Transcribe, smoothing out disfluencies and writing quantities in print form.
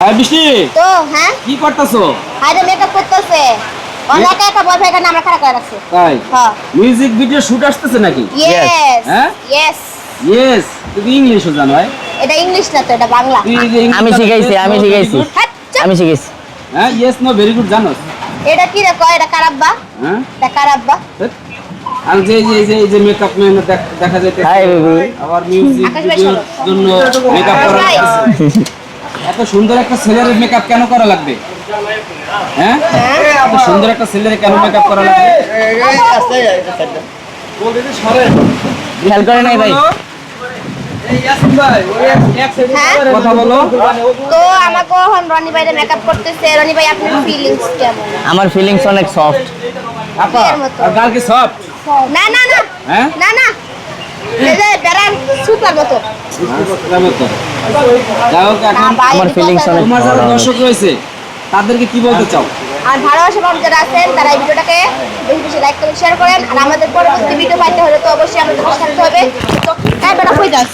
হ্যাঁ বৃষ্টি তো হ্যাঁ কি করতেছো? আরে মেকআপ করতেছে অনেক একটা বয়ফ্রেন্ড এখানে আমরা খারাপ করে রাখছি। তাই হ্যাঁ মিউজিক ভিডিও শুট আসতেছে নাকি? ইয়েস হ্যাঁ? ইয়েস ইয়েস তুমি ইংলিশও জানো? এটা ইংলিশ না তো এটা বাংলা। তুই যে English আমি জানো, শিখাইছি, yes, আমি no, very শিখাইছি। good? হ্যাঁ, চুপ। আমি শিখেছি। হ্যাঁ ইয়েস নো ভেরি গুড জানো? এটা কি রে কয় এটা কারাব্বা হ্যাঁ এটা কারাব্বা ধ্যাৎ। আর যে যে যে যে মেকআপ ম্যান দেখা যাইতে হাই বেবি। আবার মিউজিক আকাশ ভাই ভিডিওর শোনো। জন্য মেকআপ আকাশ করা ভাই। লাগবে। এত সুন্দর একটা ছেলের মেকআপ কেন করা লাগবে? হ্যাঁ এত সুন্দর একটা ছেলের কেন মেকআপ করা লাগবে? খেয়াল করে নাই ভাই। হ্যাঁ কথা বলো। তো আমাকে এখন রনি ভাইরে মেকআপ করতেছে। রনি ভাই আপনার ফিলিংস কেমন? আমার ফিলিংস অনেক সফট। আপা বিয়ের মতো। আর গাল কি সফট? না না না হ্যাঁ না না এই যে বেড়ান সুপার মতো। যাই হোক না এখন ভাই আমার এদিকে feelings কথা অনেক- তোমার যারা ভালো। দর্শক রয়েছে তাদেরকে কি বলতে চাও? আর ভালোবাসা পাওয়া যারা আছেন তারা এই ভিডিওটাকে বেশি বেশি লাইক করে শেয়ার করেন। আর আমাদের পরবর্তী ভিডিও পাইতে হলে তো অবশ্যই আমাদের সাথে থাকতে হবে। তো বেটা কই যাস?